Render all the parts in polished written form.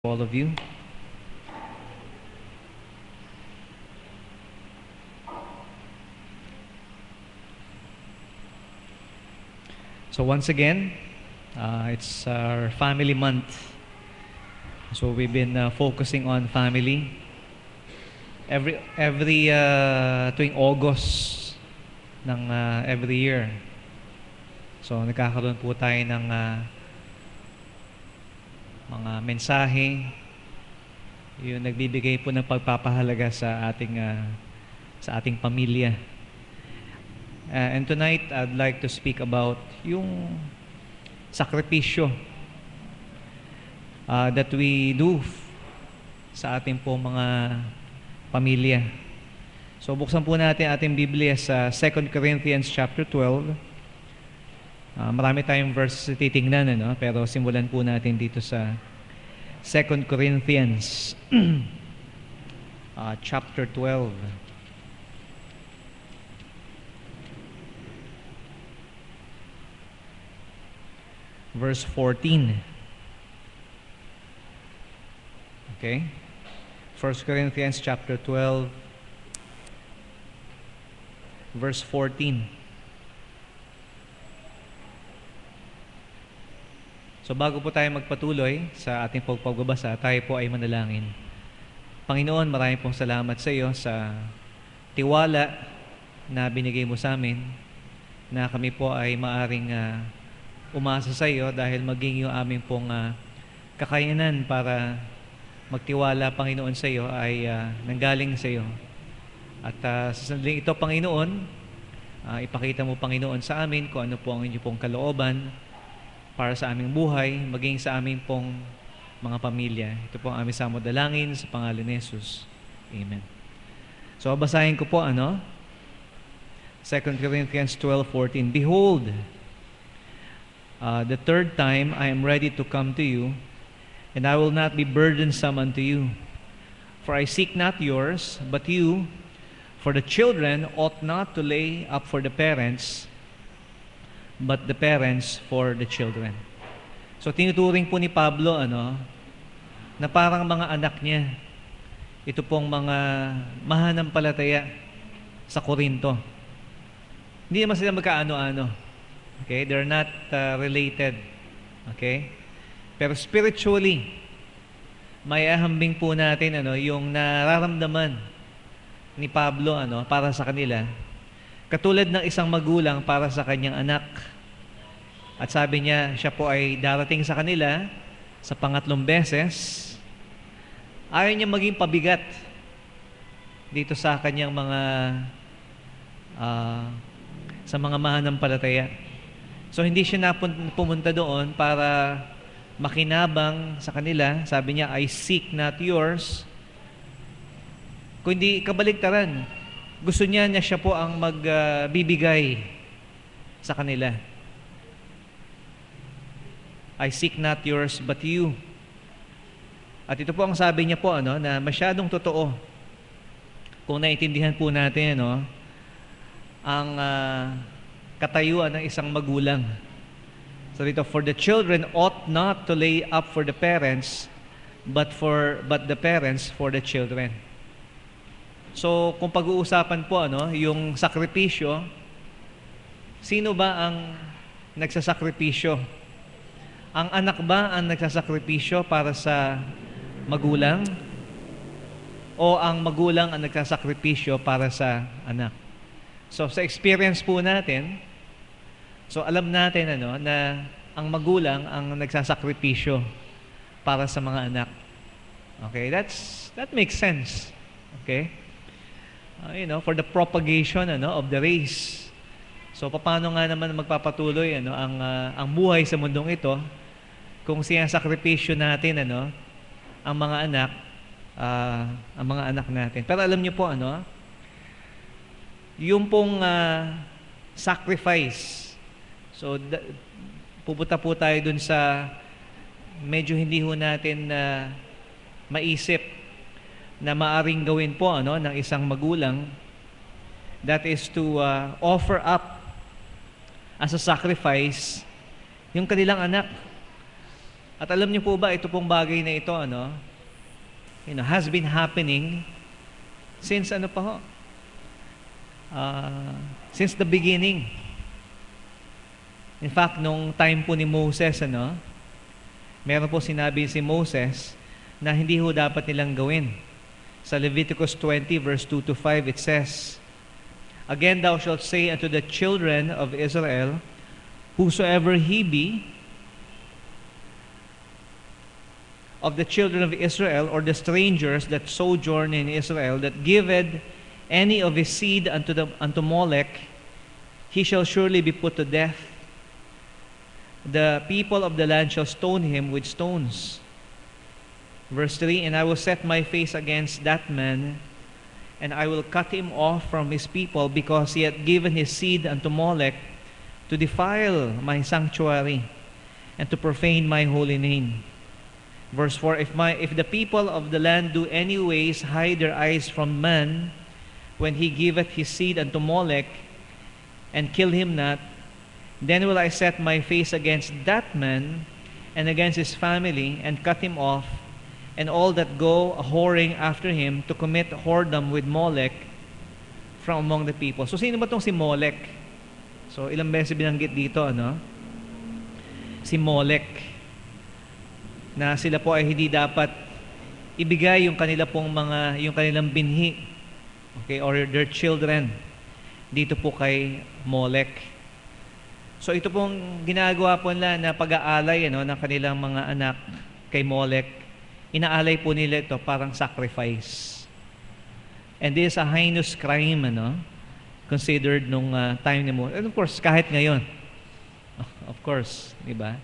all of you. So once again, it's our family month. So we've been focusing on family. Every tuwing August ng every year. So nagkakaroon po tayo ng mga mensahe, yung nagbibigay po ng pagpapahalaga sa ating pamilya. And tonight I'd like to speak about yung sakripisyo that we do sa ating po mga pamilya. So buksan po natin ating Biblia sa 2 Corinthians chapter 12. Marami tayong verse titingnan, pero simulan po natin dito sa 2 Corinthians chapter 12. Verse 14. Okay? 1 Corinthians chapter 12, verse 14. So bago po tayo magpatuloy sa ating pagbabasa, tayo po ay manalangin. Panginoon, maraming pong salamat sa iyo sa tiwala na binigay mo sa amin, na kami po ay maaring umasa sa iyo dahil maging yung aming pong kakayanan para magtiwala, Panginoon, sa iyo ay nanggaling sa iyo. At sa sandaling ito, Panginoon, ipakita mo, Panginoon, sa amin kung ano po ang inyong pong kalooban para sa aming buhay, maging sa aming pong mga pamilya. Ito po ang aming samodalangin sa pangalan ni Jesus. Amen. So, basahin ko po, 2 Corinthians 12:14. Behold, the third time I am ready to come to you, and I will not be burdensome unto you. For I seek not yours, but you. For the children ought not to lay up for the parents, but the parents for the children. So tinuturing po ni Pablo na parang mga anak niya, ito pong mga mahanampalataya sa Korinto. Hindi naman sila magkaano-ano. Okay? They're not related. Okay? Pero spiritually, may ahambing po natin yung nararamdaman ni Pablo para sa kanila. Katulad ng isang magulang para sa kanyang anak. At sabi niya, siya po ay darating sa kanila sa pangatlong beses. Ayaw niya maging pabigat dito sa kanyang mga sa mga mahanampalataya. So hindi siya pumunta doon para makinabang sa kanila. Sabi niya, I seek not yours. Kundi kabaligtaran. Gusto niya siya po ang magbibigay sa kanila. I seek not yours, but you. At ito po ang sabi niya po, na masyadong totoo. Kung naiintindihan po natin, ang katayuan ng isang magulang. So dito, for the children ought not to lay up for the parents, but the parents for the children. So, kung pag-uusapan po, yung sakripisyo, sino ba ang nagsasakripisyo? Ang anak ba ang nagsasakripisyo para sa magulang? O ang magulang ang nagsasakripisyo para sa anak? So, sa experience po natin, so alam natin na ang magulang ang nagsasakripisyo para sa mga anak. Okay, that makes sense. Okay? For the propagation of the race. So paano nga naman magpapatuloy ang buhay sa mundong ito kung sinasakripisyo natin ang mga anak natin. Pero alam niyo po yung pong sacrifice. So pupunta po tayo dun sa medyo hindi ho natin maisip na maaring gawin po ng isang magulang, that is to offer up as a sacrifice yung kanilang anak. At alam niyo po ba, ito pong bagay na ito, has been happening since since the beginning. In fact, nung time po ni Moses, meron po sinabi si Moses na hindi ho dapat nilang gawin. Sa Leviticus 20 verse 2 to 5, it says, "Again thou shalt say unto the children of Israel, whosoever he be, of the children of Israel, or the strangers that sojourn in Israel, that giveth any of his seed unto Molech, he shall surely be put to death. The people of the land shall stone him with stones." Verse 3, "And I will set my face against that man, and I will cut him off from his people, because he hath given his seed unto Molech, to defile my sanctuary, and to profane my holy name." Verse 4, if the people of the land do any ways hide their eyes from man, when he giveth his seed unto Molech, and kill him not, then will I set my face against that man, and against his family, and cut him off, and all that go a-whoring after him, to commit whoredom with Molech from among the people. So, sino ba itong si Molech? So, ilang beses binanggit dito, Si Molech, na sila po ay hindi dapat ibigay yung kanilang binhi, okay, or their children dito po kay Molech. So ito pong ginagawa po nila na pag-aalay ng kanilang mga anak kay Molech. Inaalay po nila ito parang sacrifice. And this is a heinous crime, considered nung time ni Moses. And of course, kahit ngayon. Of course, di ba?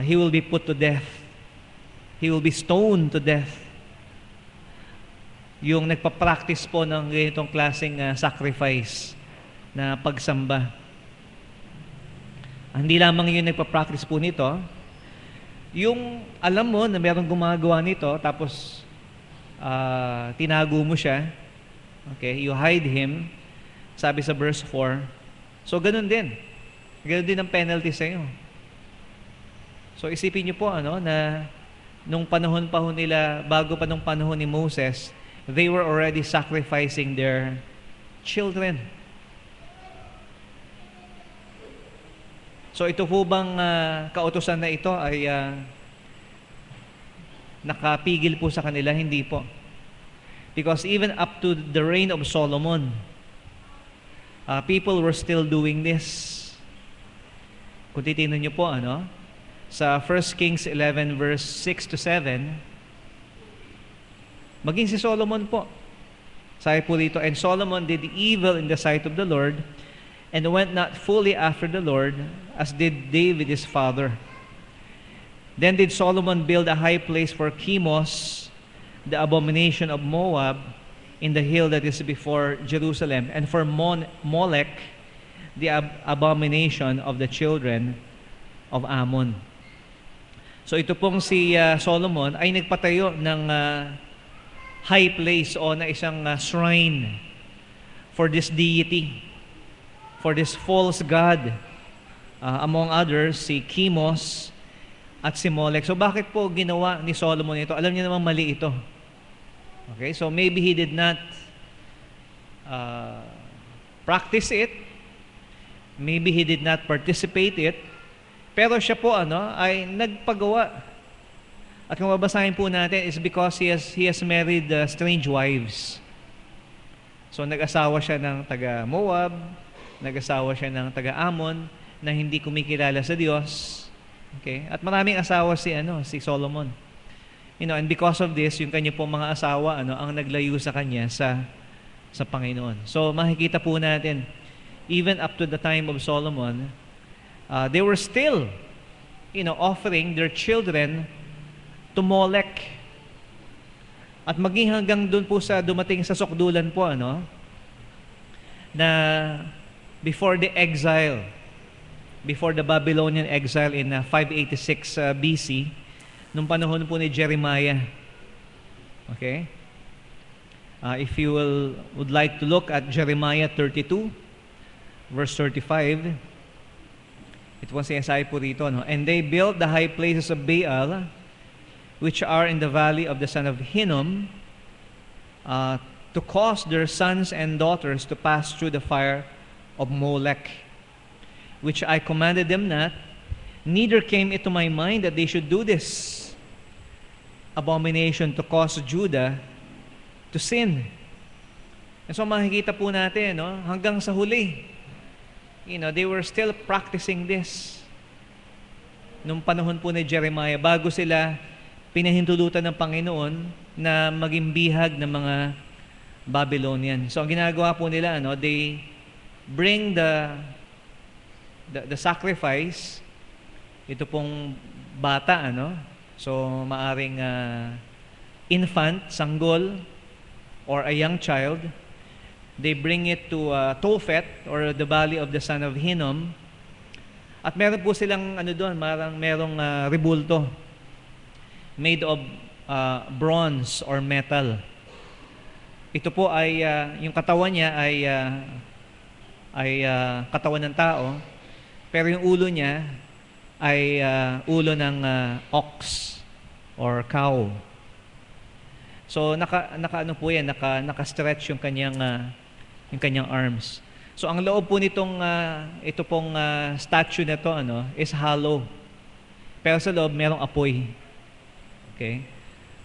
He will be put to death. He will be stoned to death. Yung nagpa-practice po ng ganitong klaseng sacrifice na pagsamba. Hindi lamang yung nagpa-practice po nito. Yung alam mo na mayroong gumagawa nito, tapos tinago mo siya. Okay, you hide him. Sabi sa verse 4. So, ganun din. Ganun din ang penalty sa iyo. So isipin niyo po na nung panahon pa nila, bago pa nung panahon ni Moses, they were already sacrificing their children. So ito po bang kautusan na ito ay nakapigil po sa kanila? Hindi po. Because even up to the reign of Solomon, people were still doing this. Kung titingnan niyo po, sa 1 Kings 11 verse 6 to 7, maging si Solomon po. Sabi po dito, "And Solomon did evil in the sight of the Lord, and went not fully after the Lord, as did David his father. Then did Solomon build a high place for Chemos, the abomination of Moab, in the hill that is before Jerusalem, and for Molech, the abomination of the children of Ammon." So ito pong si Solomon ay nagpatayo ng high place o na isang shrine for this deity, for this false god, among others, si Chemos at si Molech. So bakit po ginawa ni Solomon ito? Alam niyo naman mali ito. Okay, so maybe he did not practice it, maybe he did not participate it, pero siya po ay nagpagawa. At kung babasahin po natin, is because he has married strange wives. So nag-asawa siya ng taga Moab, nag-asawa siya ng taga Ammon na hindi kumikilala sa Diyos. Okay? At maraming asawa si Solomon. And because of this, yung kanya po mga asawa ang naglayo sa kanya sa Panginoon. So makikita po natin, even up to the time of Solomon, they were still, offering their children to Molech. At maging hanggang doon po sa dumating sa sukdulan po, na before the exile, before the Babylonian exile in 586 BC, nung panahon po ni Jeremiah. Okay? If you would like to look at Jeremiah 32, verse 35, Ito po sinasabi po rito, no? And they built the high places of Baal, which are in the valley of the son of Hinnom, to cause their sons and daughters to pass through the fire of Molech, which I commanded them not, neither came it to my mind that they should do this abomination to cause Judah to sin. And so makikita po natin, no, hanggang sa huli, they were still practicing this. Nung panahon po ni Jeremiah, bago sila pinahintulutan ng Panginoon na maging bihag ng mga Babylonian. So ang ginagawa po nila, they bring the sacrifice, ito pong bata, so maaring infant, sanggol, or a young child. They bring it to Tophet, or the valley of the son of Hinnom. At meron po silang doon, merong rebulto made of bronze or metal. Ito po ay yung katawan niya ay katawan ng tao, pero yung ulo niya ay ulo ng ox or cow. So naka-ano po yan, naka-stretch yung kanyang arms. So ang loob po nitong ito pong statue na to is hollow. Pero sa loob merong apoy. Okay?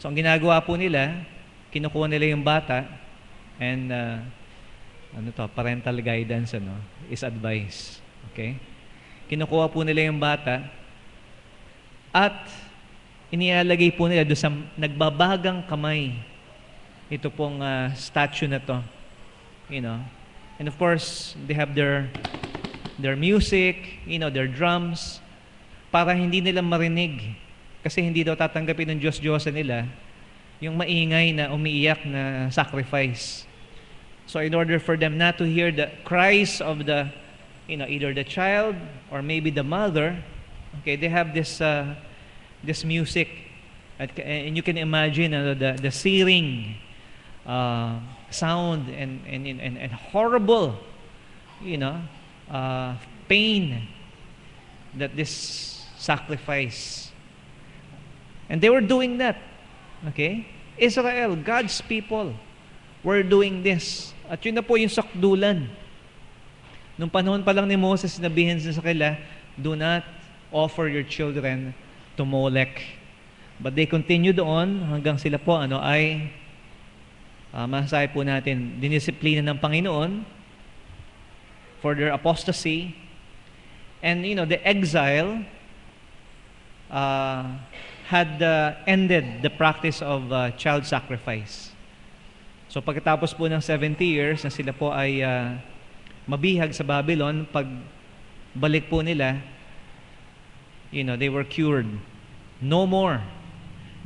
So ang ginagawa po nila, kinukuha nila yung bata and parental guidance is advice. Okay? Kinukuha po nila yung bata at inilalagay po nila doon sa nagbabagang kamay ito pong statue na to. And of course, they have their music, their drums, para hindi nila marinig. Kasi hindi daw tatanggapin ng Diyos-Diyosa nila yung maingay na umiiyak na sacrifice. So in order for them not to hear the cries of the either the child or maybe the mother, okay, they have this music, and you can imagine the searing sound and horrible, pain that this sacrifice. And they were doing that. Okay, Israel, God's people, were doing this. At yun na po yung sakdulan. Nung panahon pa lang ni Moses, sinabihin sa kanila, do not offer your children to Molech. But they continued on hanggang sila po ay masasabi po natin, dinisiplina ng Panginoon for their apostasy. And the exile had ended the practice of child sacrifice. So pagkatapos po ng 70 years na sila po ay mabihag sa Babylon, pag balik po nila, they were cured. No more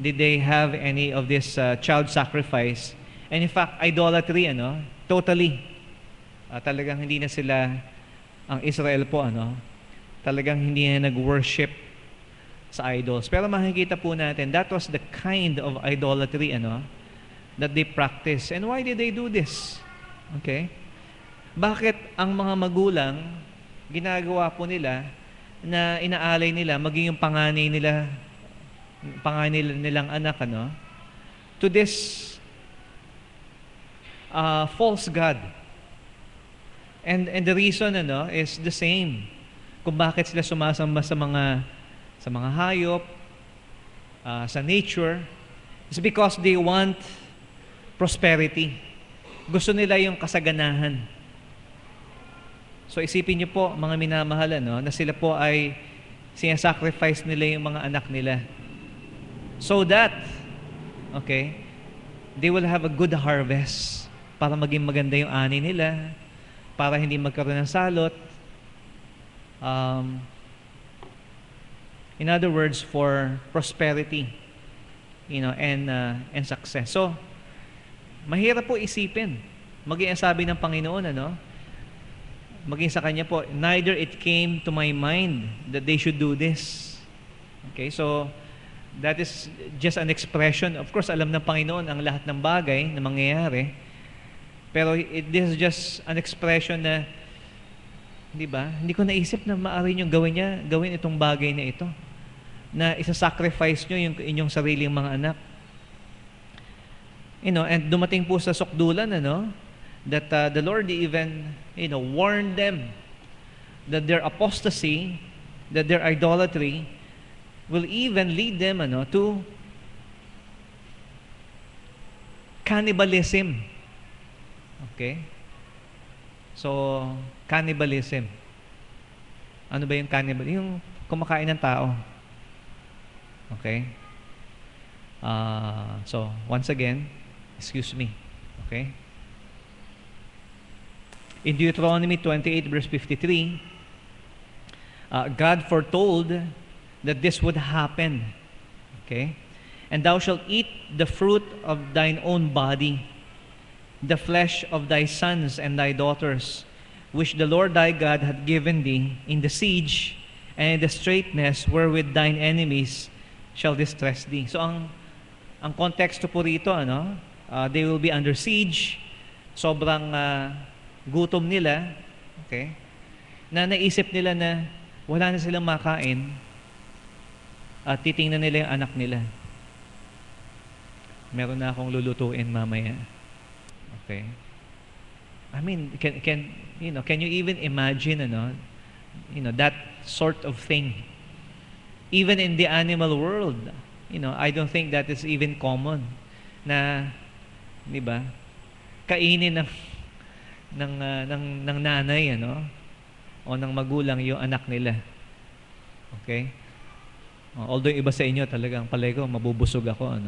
did they have any of this child sacrifice. And in fact, idolatry, totally. Talagang hindi na sila, ang Israel po, talagang hindi na nag-worship sa idols. Pero makikita po natin, that was the kind of idolatry, that they practice. And why did they do this? Okay? Bakit ang mga magulang, ginagawa po nila, na inaalay nila, maging yung panganay nilang anak, to this false god. And the reason, is the same. Kung bakit sila sumasamba sa mga hayop, sa nature, is because they want prosperity. Gusto nila yung kasaganahan. So isipin niyo po, mga minamahal, na sila po ay sinasacrifice nila yung mga anak nila. So that, okay, they will have a good harvest para maging maganda yung ani nila, para hindi magkaroon ng salot. In other words, for prosperity, and success. So, mahirap po isipin. Maging ang sabi ng Panginoon, maging sa Kanya po, neither it came to my mind that they should do this. Okay, so, that is just an expression. Of course, alam ng Panginoon ang lahat ng bagay na mangyayari. Pero this is just an expression na Di ba? Hindi ko naisip na maaari niyong gawin itong bagay na ito. Na isa-sacrifice nyo yung inyong sariling mga anak. And dumating po sa sukdulan, that the Lord even, warned them that their apostasy, that their idolatry, will even lead them, to cannibalism. Okay? So, cannibalism. Ano ba yung cannibalism? Yung kumakain ng tao. Okay? So, once again, excuse me. Okay? In Deuteronomy 28 verse 53, God foretold that this would happen. Okay? And thou shalt eat the fruit of thine own body, the flesh of thy sons and thy daughters, which the Lord thy God hath given thee in the siege and in the straitness wherewith thine enemies shall distress thee. So ang konteksto po rito, they will be under siege, sobrang gutom nila, okay? Na naisip nila na wala na silang makain at titingnan nila yung anak nila. Meron na akong lulutuin mamaya. Okay? I mean, can you even imagine, that sort of thing? Even in the animal world, I don't think that is even common na, di ba? Kainin ng nanay, o ng magulang yung anak nila. Okay? Although iba sa inyo talagang palay ko, mabubusog ako,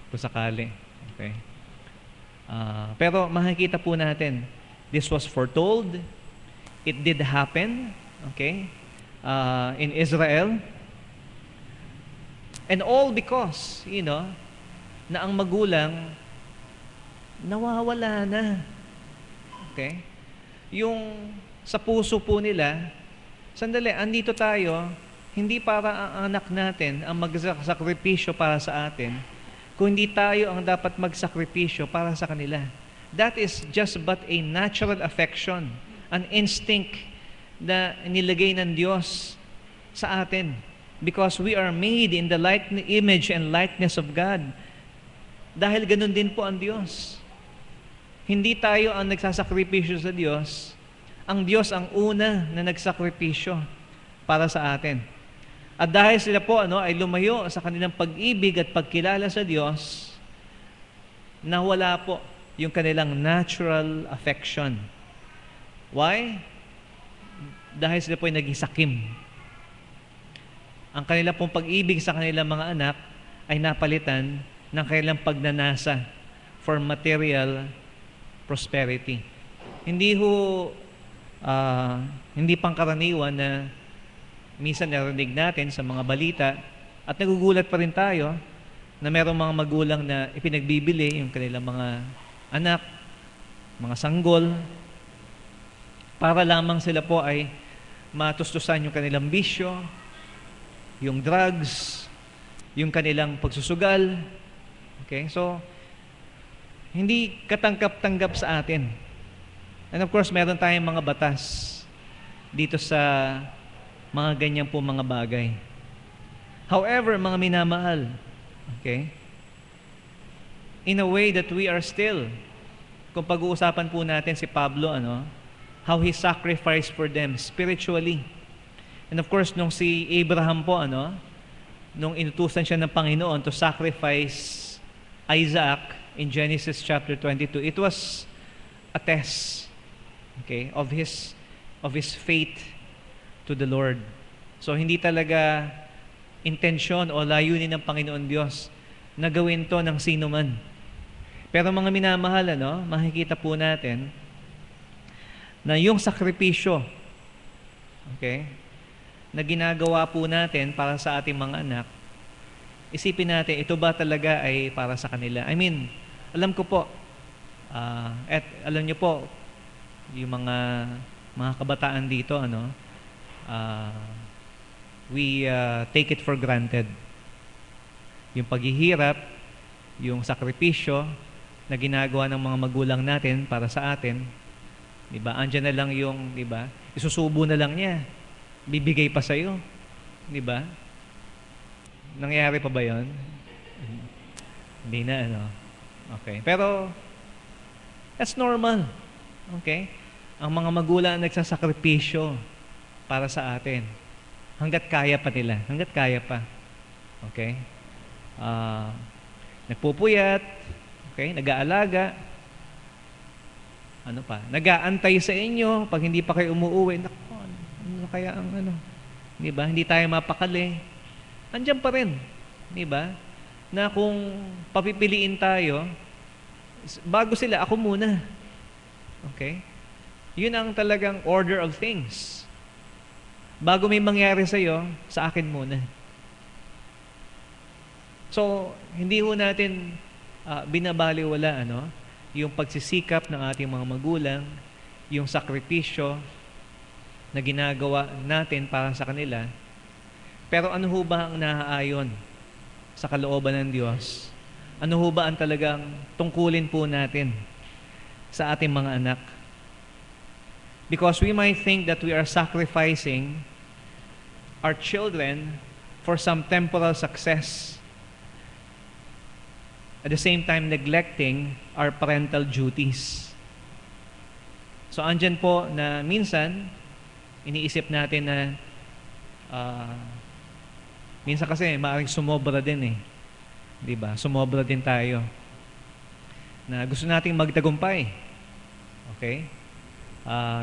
kung sakali. Okay? Pero makikita po natin, this was foretold, it did happen, okay, in Israel, and all because, na ang magulang nawawala na. Okay? Yung sa puso po nila, sandali, andito tayo, hindi para ang anak natin ang magsakripisyo para sa atin, kundi tayo ang dapat magsakripisyo para sa kanila. That is just but a natural affection, an instinct na nilagay ng Diyos sa atin. Because we are made in the image and likeness of God. Dahil ganun din po ang Diyos. Hindi tayo ang nagsasakripisyo sa Diyos. Ang Diyos ang una na nagsakripisyo para sa atin. At dahil sila po ay lumayo sa kanilang pag-ibig at pagkilala sa Diyos, nawala po yung kanilang natural affection. Why? Dahil sila po ay naging sakim. Ang kanilang pong pag-ibig sa kanilang mga anak ay napalitan ng kanilang pagnanasa for material prosperity. Hindi pangkaraniwan na minsan narinig natin sa mga balita at nagugulat pa rin tayo na mayroong mga magulang na ipinagbibili yung kanilang mga anak, mga sanggol, para lamang sila po ay matustusan yung kanilang bisyo, yung drugs, yung kanilang pagsusugal. Okay? So, hindi katanggap-tanggap sa atin. And of course, meron tayong mga batas dito sa mga ganyan po mga bagay. However, mga minamahal, okay, in a way that we are still, kung pag-uusapan po natin si Pablo, how he sacrificed for them spiritually. And of course, nung si Abraham po, nung inutusan siya ng Panginoon to sacrifice Isaac in Genesis chapter 22, it was a test, okay, of his faith to the Lord. So, hindi talaga intensyon o layunin ng Panginoon Diyos na gawin to ng sino man. Pero mga minamahal, makikita po natin na yung sakripisyo, okay, na ginagawa po natin para sa ating mga anak, isipin natin, ito ba talaga ay para sa kanila? I mean, alam ko po, at alam niyo po, yung mga kabataan dito, we take it for granted. Yung paghihirap, yung sakripisyo na ginagawa ng mga magulang natin para sa atin, Di ba? Andiyan na lang yung, di ba? Isusubo na lang niya. Bibigay pa sa'yo. Di ba? Nangyayari pa ba yun? Hindi na, ano? Okay. Pero, that's normal. Okay? Ang mga magulang nagsasakripisyo para sa atin. Hanggat kaya pa nila. Hanggat kaya pa. Okay? Nagpupuyat. Okay? Nag-aalaga. Ano pa? Nag-aantay sa inyo pag hindi pa kayo umuuwi. Naku, ano kaya ang ano? Di ba? Hindi tayo mapakali. Andiyan pa rin. Di ba? Na kung papipiliin tayo, bago sila, ako muna. Okay? Yun ang talagang order of things. Bago may mangyari sa'yo, sa akin muna. So, hindi ho natin binabaliwala, ano? Yung pagsisikap ng ating mga magulang, yung sakripisyo na ginagawa natin para sa kanila. Pero ano ho ba ang naaayon sa kalooban ng Diyos? Ano ho ba ang talagang tungkulin po natin sa ating mga anak? Because we might think that we are sacrificing our children for some temporal success. At the same time, neglecting our parental duties. So, andyan po na minsan, iniisip natin na minsan kasi maaaring sumobra din eh. Diba? Sumobra din tayo. Na gusto nating magtagumpay. Okay?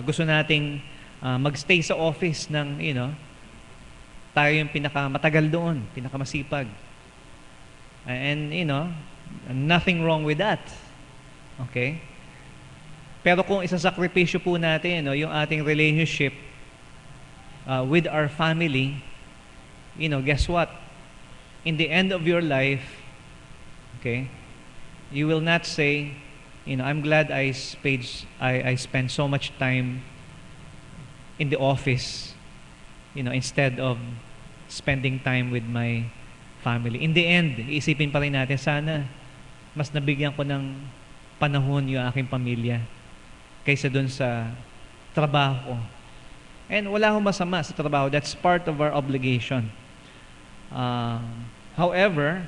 Gusto nating magstay sa office ng, tayo yung pinakamatagal doon, pinakamasipag. And, nothing wrong with that. Okay? Pero kung isasakripisyo po natin, yung ating relationship with our family, guess what? In the end of your life, okay, you will not say, I'm glad I spent so much time in the office, instead of spending time with my family. In the end, iisipin pa rin natin, sana mas nabigyan ko ng panahon yung aking pamilya kaysa dun sa trabaho ko. And wala akong masama sa trabaho. That's part of our obligation. However,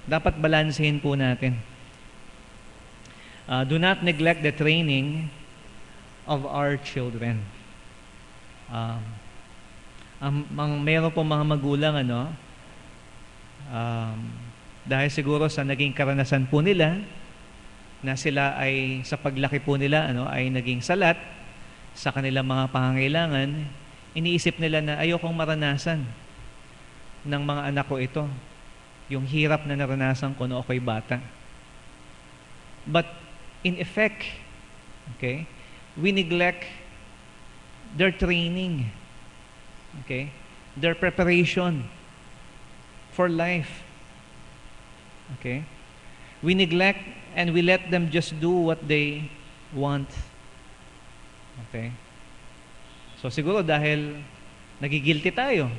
dapat balansehin po natin. Do not neglect the training of our children. Meron po mga magulang, dahil siguro sa naging karanasan po nila, na sila ay sa paglaki po nila ay naging salat sa kanilang mga pangangailangan, iniisip nila na ayokong maranasan ng mga anak ko ito, yung hirap na naranasan ko noong ako'y bata. But in effect, okay, we neglect their training, okay, their preparation for life. Okay? We neglect and we let them just do what they want. Okay? So siguro dahil nagigilty tayo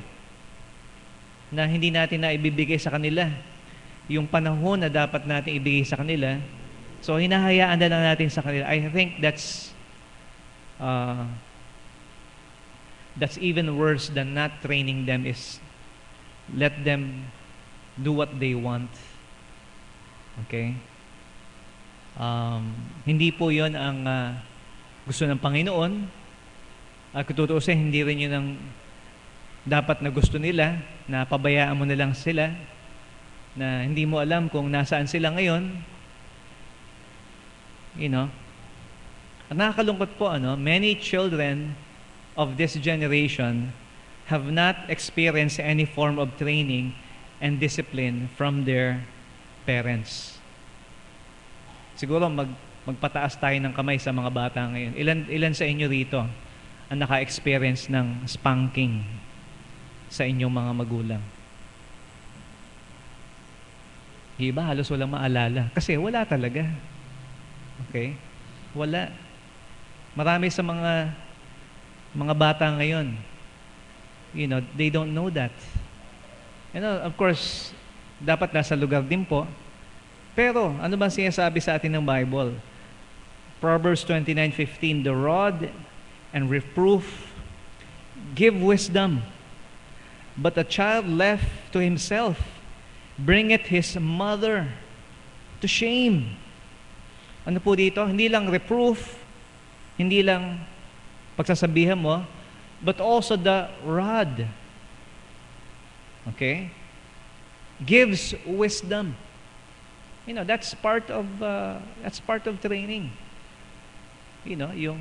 na hindi natin na ibibigay sa kanila yung panahon na dapat natin ibigay sa kanila. So hinahayaan na lang natin sa kanila. I think that's even worse than not training them, is let them do what they want. Okay? Hindi po yon ang gusto ng Panginoon. Kung tutuusin, hindi rin yun ang dapat na gusto nila, na pabayaan mo na lang sila, na hindi mo alam kung nasaan sila ngayon. At nakakalungkot po, many children of this generation have not experienced any form of training and discipline from their parents. Siguro magpataas tayo ng kamay sa mga bata ngayon. Ilan sa inyo rito ang naka-experience ng spanking sa inyong mga magulang? Iba, halos walang maalala. Kasi wala talaga. Okay? Wala. Marami sa mga bata ngayon, they don't know that. Of course, dapat nasa lugar din po. Pero, ano ba sinasabi sa atin ng Bible? Proverbs 29:15, the rod and reproof give wisdom, but a child left to himself bringeth his mother to shame. Ano po dito? Hindi lang reproof, hindi lang pagsasabihan mo, but also the rod. Okay? Gives wisdom. You know, that's part of training. You know, yung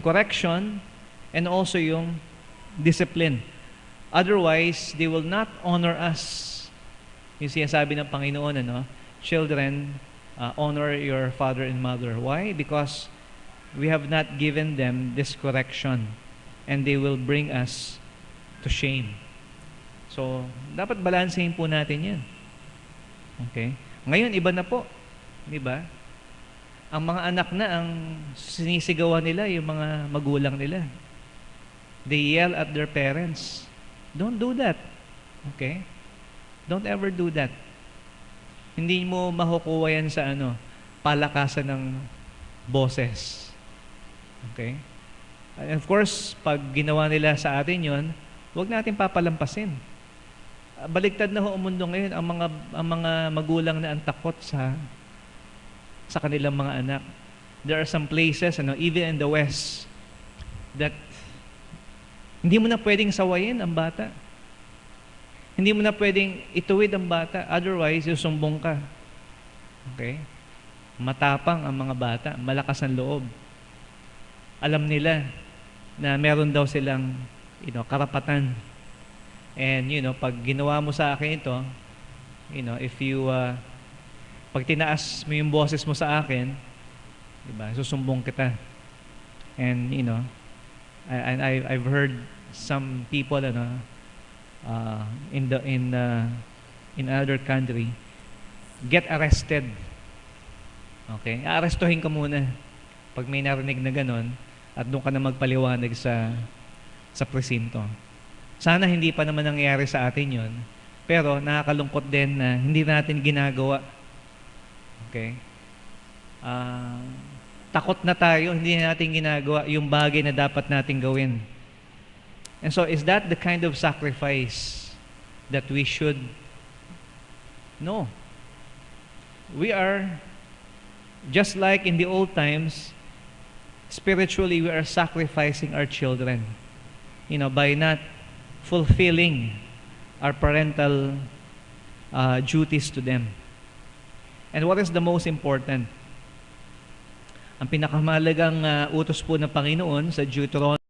correction and also yung discipline. Otherwise, they will not honor us. Yung sinasabi ng Panginoon, children, honor your father and mother. Why? Because we have not given them this correction and they will bring us to shame. So, dapat balansehin po natin yan. Okay? Ngayon, iba na po. Di ba? Ang mga anak na ang sinisigawan nila, yung mga magulang nila. They yell at their parents. Don't do that. Okay? Don't ever do that. Hindi mo makukuha yan sa palakasan ng boses. Okay? And of course, pag ginawa nila sa atin yon, huwag natin papalampasin. Baligtad na ho ang mundo ngayon, ang mga magulang na ang takot sa kanilang mga anak. There are some places, even in the West, that hindi mo na pwedeng sawayin ang bata. Hindi mo na pwedeng ituwid ang bata, otherwise susumbong ka. Okay? Matapang ang mga bata, malakas ang loob. Alam nila na meron daw silang karapatan. And pag ginawa mo sa akin ito, if you pag tinaas mo yung boses mo sa akin, diba, susumbong kita. And I've heard some people in other country get arrested. Okay? Aarestuhin ka muna pag may narinig na ganon at doon ka na magpaliwanag sa presinto. Sana hindi pa naman nangyayari sa atin yon, pero nakakalungkot din na hindi natin ginagawa. Okay? Takot na tayo, hindi natin ginagawa yung bagay na dapat natin gawin. And so, is that the kind of sacrifice that we should? No. We are, just like in the old times, spiritually we are sacrificing our children, by not fulfilling our parental duties to them. And what is the most important? Ang pinakamahalagang utos po ng Panginoon sa Deuteronomy